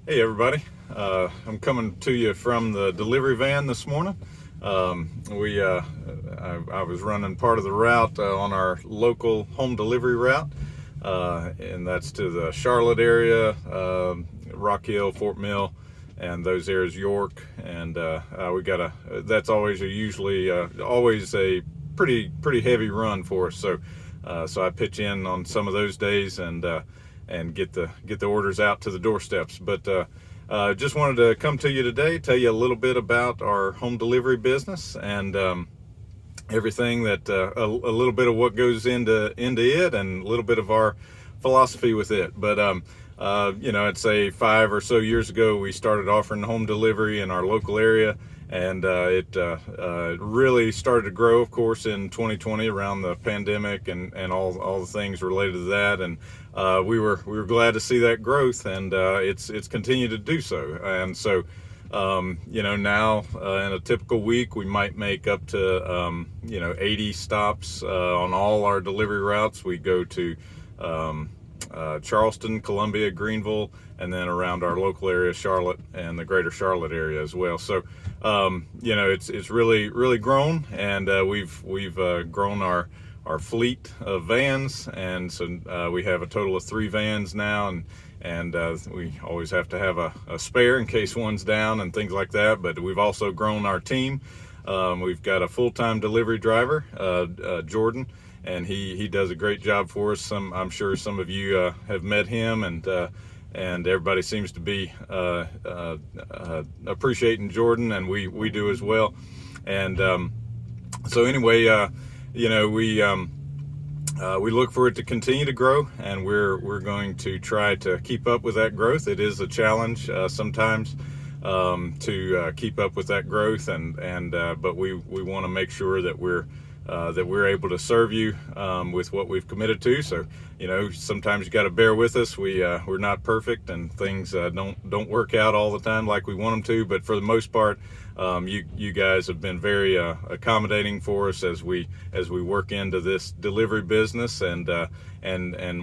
Hey everybody, I'm coming to you from the delivery van this morning. I was running part of the route on our local home delivery route, and that's to the Charlotte area, Rock Hill, Fort Mill, and those areas, York, and we got that's always a pretty heavy run for us. So I pitch in on some of those days and get the orders out to the doorsteps. But just wanted to come to you today, tell you a little bit about our home delivery business and everything that a little bit of what goes into it, and a little bit of our philosophy with it. But I'd say 5 or so years ago, we started offering home delivery in our local area, and it really started to grow, of course, in 2020 around the pandemic and all the things related to that. And we were glad to see that growth, and it's continued to do so. And so now in a typical week, we might make up to 80 stops on all our delivery routes. We go to Charleston, Columbia, Greenville, and then around our local area, Charlotte, and the greater Charlotte area as well. So it's really grown, and we've grown our fleet of vans, and so we have a total of 3 vans now, and we always have to have a spare in case one's down and things like that. But we've also grown our team. We've got a full-time delivery driver, Jordan, and he does a great job for us. I'm sure some of you have met him, and everybody seems to be appreciating Jordan, and we do as well. And so anyway, we look for it to continue to grow, and we're going to try to keep up with that growth. It is a challenge sometimes to keep up with that growth, but we want to make sure that we're able to serve you with what we've committed to. So sometimes you got to bear with us. We're not perfect, and things don't work out all the time like we want them to. But for the most part, you guys have been very accommodating for us as we work into this delivery business and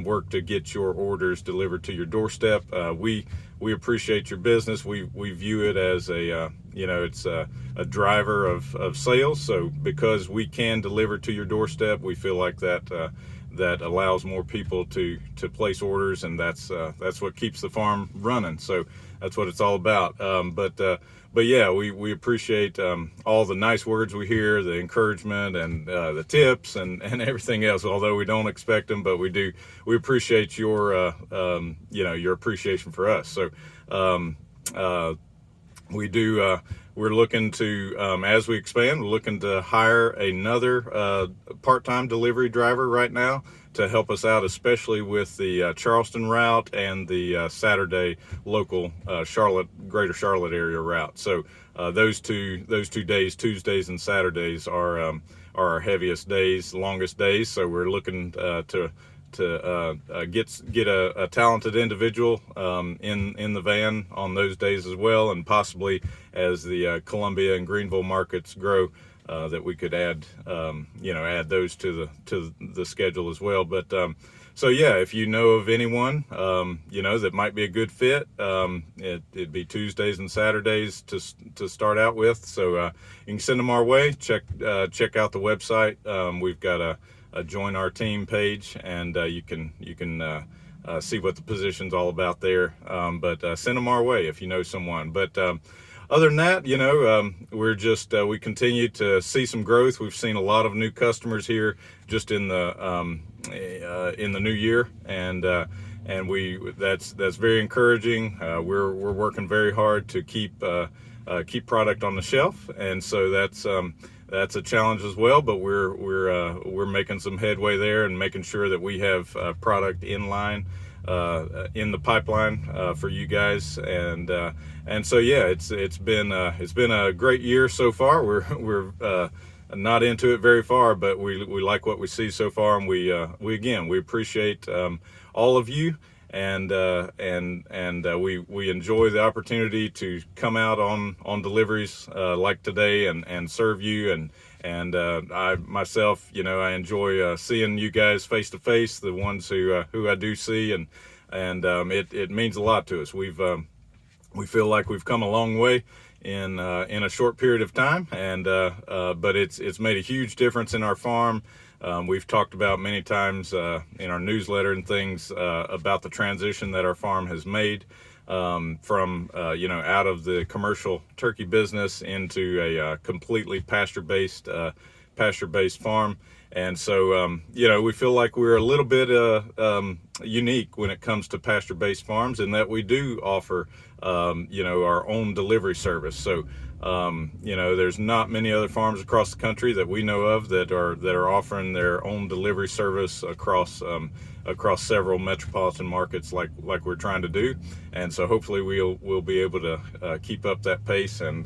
work to get your orders delivered to your doorstep. We appreciate your business. We view it as it's a driver of sales. So because we can deliver to your doorstep, we feel like that allows more people to place orders, and that's what keeps the farm running. So that's what it's all about. But yeah, we appreciate all the nice words we hear, the encouragement, and the tips and everything else. Although we don't expect them, but we appreciate your your appreciation for us. So we're looking to, as we expand, we're looking to hire another part-time delivery driver right now to help us out, especially with the Charleston route and the Saturday local greater Charlotte area route. So those two days, Tuesdays and Saturdays, are our heaviest days, longest days. So we're looking to get a talented individual in the van on those days as well, and possibly as the Columbia and Greenville markets grow, that we could add those to the schedule as well. But so yeah, if you know of anyone that might be a good fit, it'd be Tuesdays and Saturdays to start out with. So you can send them our way. Check out the website. We've got a join our team page, and you can see what the position's all about there. But send them our way if you know someone. But other than that, we continue to see some growth. We've seen a lot of new customers here just in the new year, and that's very encouraging. We're working very hard to keep product on the shelf, and so that's a challenge as well. But we're making some headway there and making sure that we have product in line, in the pipeline for you guys, and so yeah, it's been a great year so far. We're not into it very far, but we like what we see so far, and we appreciate all of you, and we enjoy the opportunity to come out on deliveries like today and serve you, and I myself, I enjoy seeing you guys face to face, the ones who I do see, and it means a lot to us. we feel like we've come a long way in a short period of time, and but it's made a huge difference in our farm. We've talked about many times in our newsletter and things about the transition that our farm has made from out of the commercial turkey business into a completely pasture-based farm. And so, we feel like we're a little bit unique when it comes to pasture-based farms, in that we do offer, our own delivery service. So, there's not many other farms across the country that we know of that are offering their own delivery service across several metropolitan markets like we're trying to do. And so hopefully we'll be able to keep up that pace and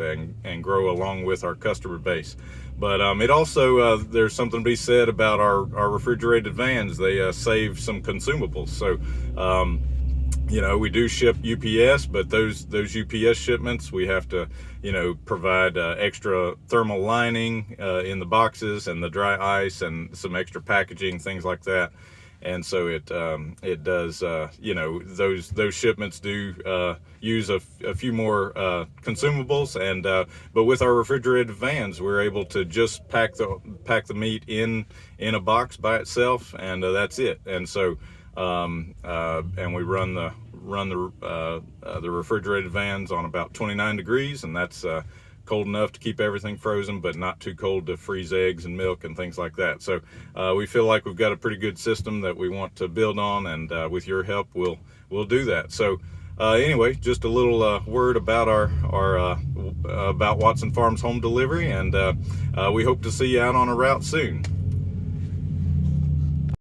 grow along with our customer base. But it also there's something to be said about our refrigerated vans. They save some consumables. So we do ship UPS, but those UPS shipments, we have to, provide extra thermal lining in the boxes and the dry ice and some extra packaging, things like that. And so it does, those shipments do use a few more consumables, and but with our refrigerated vans, we're able to just pack the meat in a box by itself, and that's it. And so and we run the refrigerated vans on about 29 degrees, and that's cold enough to keep everything frozen, but not too cold to freeze eggs and milk and things like that. So we feel like we've got a pretty good system that we want to build on, and with your help, we'll do that. So anyway, just a little word about our about Watson Farms home delivery, and we hope to see you out on a route soon.